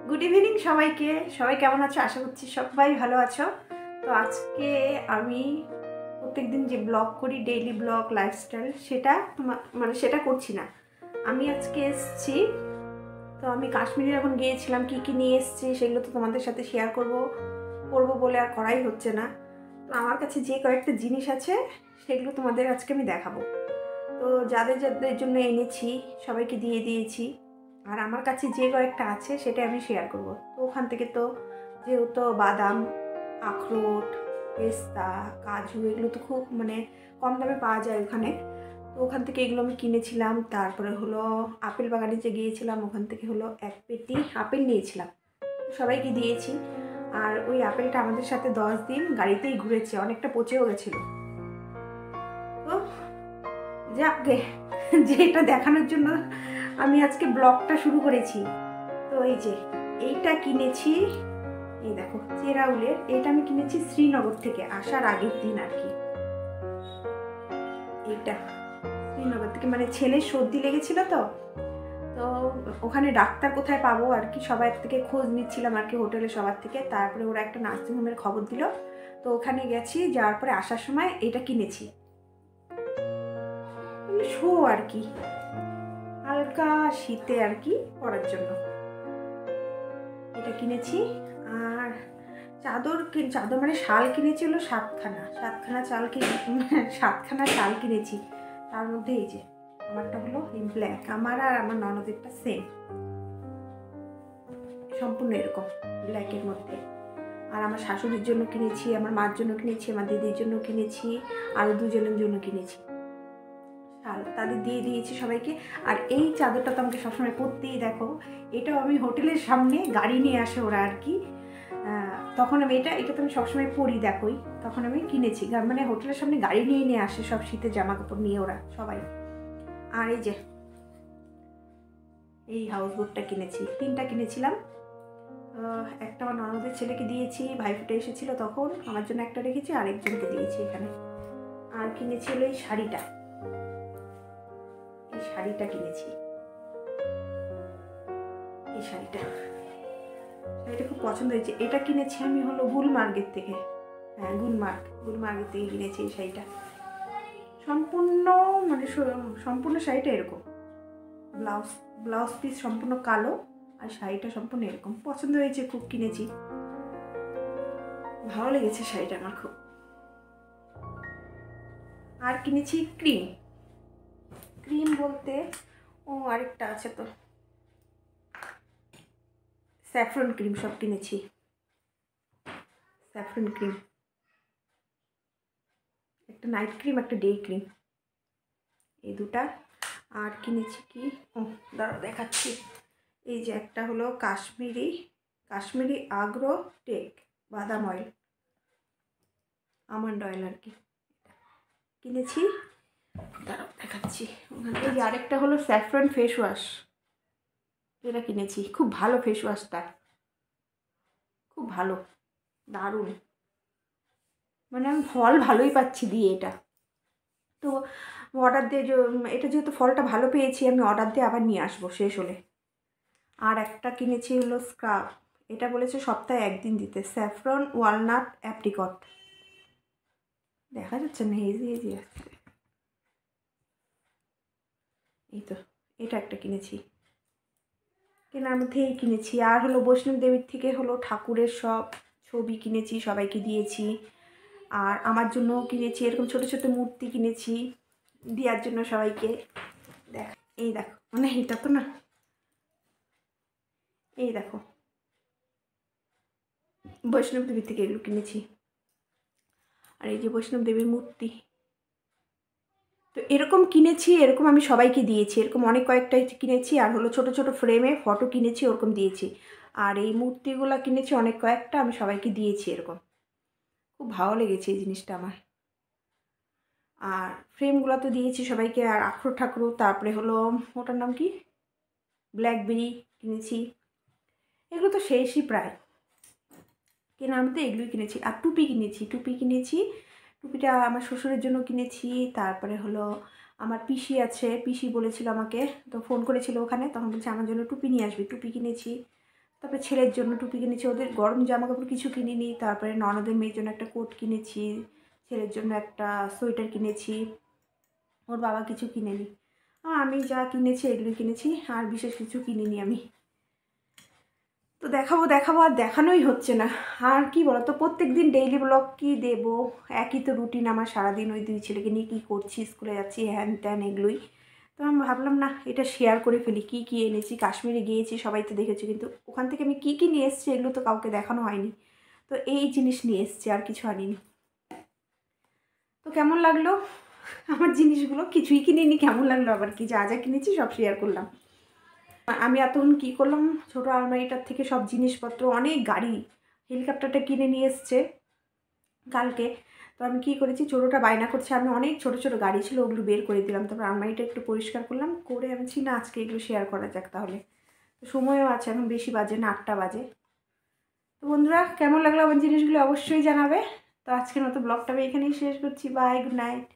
Good evening সবাইকে। সবাই কেমন আছো? আশা করছি সবাই ভালো আছো। তো আজকে আমি প্রত্যেকদিন যে ব্লগ করি, ডেইলি ব্লগ লাইফস্টাইল, সেটা সেটা করছি না। আমি আজকে এসেছি, তো আমি কাশ্মীরে যখন গিয়েছিলাম কী কী নিয়ে এসেছি সেগুলো তো তোমাদের সাথে শেয়ার করব বলে আর করাই হচ্ছে না। তো আমার কাছে যে কয়েকটা জিনিস আছে সেগুলো তোমাদের আজকে আমি দেখাবো। তো যাদের যাদের জন্য এনেছি সবাইকে দিয়ে দিয়েছি, আর আমার কাছে যে কয়েকটা আছে সেটা আমি শেয়ার করব। তো ওখান থেকে তো যেহেতু বাদাম, আখরোট, পেস্তা, কাজু এগুলো তো খুব কম দামে পাওয়া যায় ওখানে। তো ওখান থেকে এগুলো আমি কিনেছিলাম। তারপরে হলো আপেল বাগানে যে গিয়েছিলাম ওখান থেকে হলো 1 পেটি আপেল নিয়েছিলাম, সবাইকে দিয়েছি। আর ওই আপেলটা আমাদের সাথে 10 দিন গাড়িতেই ঘুরেছে, অনেকটা পচেও গেছিলো। তো যাকে যেটা দেখানোর জন্য আমি আজকে ব্লগটা শুরু করেছি। তো এই যে এইটা কিনেছি, এই দেখো চেরাউলের, এটা আমি কিনেছি শ্রীনগর থেকে আসার আগের দিন আর কি। এইটা শ্রীনগর থেকে, ছেলের সর্দি লেগেছিল তো ওখানে ডাক্তার কোথায় পাবো আর কি, সবার থেকে খোঁজ নিচ্ছিলাম আর কি, হোটেলে সবার থেকে। তারপরে ওরা একটা নার্সিংহোমের খবর দিল, তো ওখানে গেছি। যাওয়ার পরে আসার সময় এটা কিনেছি, শো আর কি, হালকা শীতে আর কি পরার জন্য এটা কিনেছি। আর চাদর শাল কিনেছি হলো 7খানা শাল কিনেছি। তার মধ্যে এই যে আমারটা হলো এই ব্ল্যাক, আমার আর আমার ননদেরটা সেম, সম্পূর্ণ এরকম ব্ল্যাকের মধ্যে। আর আমার শাশুড়ির জন্য কিনেছি, আমার মার জন্য কিনেছি, আমার দিদির জন্য কিনেছি, আরও 2জনের জন্য কিনেছি শাল, তাদের দিয়ে দিয়েছি সবাইকে। আর এই চাদরটা তো আমাকে সবসময় পরতেই দেখো, এটাও আমি হোটেলের সামনে গাড়ি নিয়ে আসে ওরা আর কি, তখন আমি এটা তো আমি সবসময় পরি দেখোই, তখন আমি কিনেছি। হোটেলের সামনে গাড়ি নিয়ে আসে সব শীতের জামা কাপড় নিয়ে ওরা সবাই। আর এই যে এই হাউস বোটটা কিনেছি, 3টা কিনেছিলাম। একটা আমার ননদের ছেলেকে দিয়েছি, ভাইফোঁটা এসেছিলো তখন, আমার জন্য একটা রেখেছি, আরেকজনকে দিয়েছি এখানে। আর কিনেছি হলো এই শাড়িটা কিনেছি, এই শাড়িটা খুব পছন্দ হয়েছে। এটা কিনেছি আমি হলো গুলমার্গের থেকে, হ্যাঁ গুলমার্গের থেকে কিনেছি এই শাড়িটা। সম্পূর্ণ শাড়িটা এরকম, ব্লাউজ পিস সম্পূর্ণ কালো, আর শাড়িটা সম্পূর্ণ এরকম, পছন্দ হয়েছে খুব, কিনেছি, ভালো লেগেছে শাড়িটা আমার খুব। আর কিনেছি ক্রিম বলতে আরেকটা আছে তো, স্যাফরন ক্রিম, সব কিনেছি স্যাফরন ক্রিম, একটা নাইট ক্রিম, একটা ডে ক্রিম, এই দুটা। আর কিনেছি কি, দাঁড়াও দেখাচ্ছি, এই যে একটা হলো কাশ্মীরি আগ্রো টেক বাদাম অয়েল, আমন্ড অয়েল আর কি কিনেছি, দাঁড়াও দেখাচ্ছি। এই যে আরেকটা হলো স্যাফরন ফেস ওয়াশ, এটা কিনেছি, খুব ভালো ফেস ওয়াশটা, খুব ভালো, দারুণ, আমি ফল ভালোই পাচ্ছি দিয়ে এটা। তো অর্ডার দিয়ে এটা যেহেতু ফলটা ভালো পেয়েছি, আমি অর্ডার দিয়ে আবার নিয়ে আসবো শেষ হলে। আর একটা কিনেছি হলো স্ক্রাব, এটা বলেছে সপ্তাহে 1 দিন দিতে, স্যাফরন ওয়ালনাট অ্যাপ্রিকট, দেখা যাচ্ছে না, হেজি আসছে, এই তো এটা একটা কিনেছি, কেনার মধ্যেই কিনেছি। আর হলো বৈষ্ণব দেবীর থেকে হলো ঠাকুরের সব ছবি কিনেছি, সবাইকে দিয়েছি। আর আমার জন্যও কিনেছি, এরকম ছোট ছোট মূর্তি কিনেছি দেওয়ার জন্য সবাইকে। এই দেখো, এটা তো না, এই দেখো বৈষ্ণব দেবীর থেকে এগুলো কিনেছি। আর এই যে বৈষ্ণব দেবীর মূর্তি, তো এরকম কিনেছি, এরকম আমি সবাইকে দিয়েছি, এরকম অনেক কয়েকটাই কিনেছি। আর হলো ছোট ছোট ফ্রেমে ফটো কিনেছি, ওরকম দিয়েছি। আর এই মূর্তিগুলো কিনেছি অনেক কয়েকটা, আমি সবাইকে দিয়েছি এরকম, খুব ভালো লেগেছে এই জিনিসটা আমার। আর ফ্রেমগুলো তো দিয়েছি সবাইকে। আর আখরোট ঠাকুর, তারপরে হলো ওটার নাম কি, ব্ল্যাকবেরি কিনেছি, এগুলো তো শেষই প্রায়, কেনার মধ্যে এগুলোই কিনেছি। আর টুপি কিনেছি, টুপিটা আমার শ্বশুরের জন্য কিনেছি। তারপরে হলো আমার পিসি আছে, পিসি বলেছিল আমাকে, তো ফোন করেছিল ওখানে, তখন বলছে আমার জন্য টুপি নিয়ে আসবি, টুপি কিনেছি। তারপরে ছেলের জন্য টুপি কিনেছি, ওদের গরম জামা কাপড় কিছু কিনিনি। তারপরে ননদের মেয়ের জন্য একটা কোট কিনেছি, ছেলের জন্য একটা সোয়েটার কিনেছি, ওর বাবা কিছু কিনেনি। আমি যা কিনেছি এগুলো কিনেছি, আর বিশেষ কিছু কিনিনি আমি। তো দেখাবো দেখাবো আর দেখানোই হচ্ছে না। আর কি বলো তো, প্রত্যেক দিন ডেইলি ব্লগ কি দেবো, একই তো রুটিন আমার সারাদিন, ওই 2 ছেলেকে নিয়ে কী করছি, স্কুলে যাচ্ছি, হ্যান ত্যান এগুলোই। তো আমি ভাবলাম না, এটা শেয়ার করে ফেলি। কী কী এনেছি, কাশ্মীরে গিয়েছি, সবাই তো দেখেছি, কিন্তু ওখান থেকে আমি কী কী নিয়ে এসেছি এগুলো তো কাউকে দেখানো হয়নি। তো এই জিনিস নিয়ে এসেছি, আর কিছু আনিনি। তো কেমন লাগলো আমার জিনিসগুলো? কিছুই কিনিনি, কেমন লাগলো আবার কি, যা যা কিনেছি সব শেয়ার করলাম। আমি এতক্ষণ কী করলাম, ছোটো আলমারিটার থেকে সব জিনিসপত্র, অনেক গাড়ি, হেলিকপ্টারটা কিনে নিয়ে এসছে কালকে। তো আমি কী করেছি, ছোটোটা বায়না করছে, আমি অনেক ছোটো ছোটো গাড়ি ছিল ওগুলো বের করে দিলাম। তারপর আলমারিটা একটু পরিষ্কার করলাম, করে আমি না আজকে এগুলো শেয়ার করা যাক তাহলে। তো সময়ও আছে, এখন বেশি বাজে না, 8টা বাজে। তো বন্ধুরা, কেমন লাগলো আমার জিনিসগুলো অবশ্যই জানাবে। তো আজকের মতো ব্লগটা আমি এখানেই শেষ করছি। Bye, good night.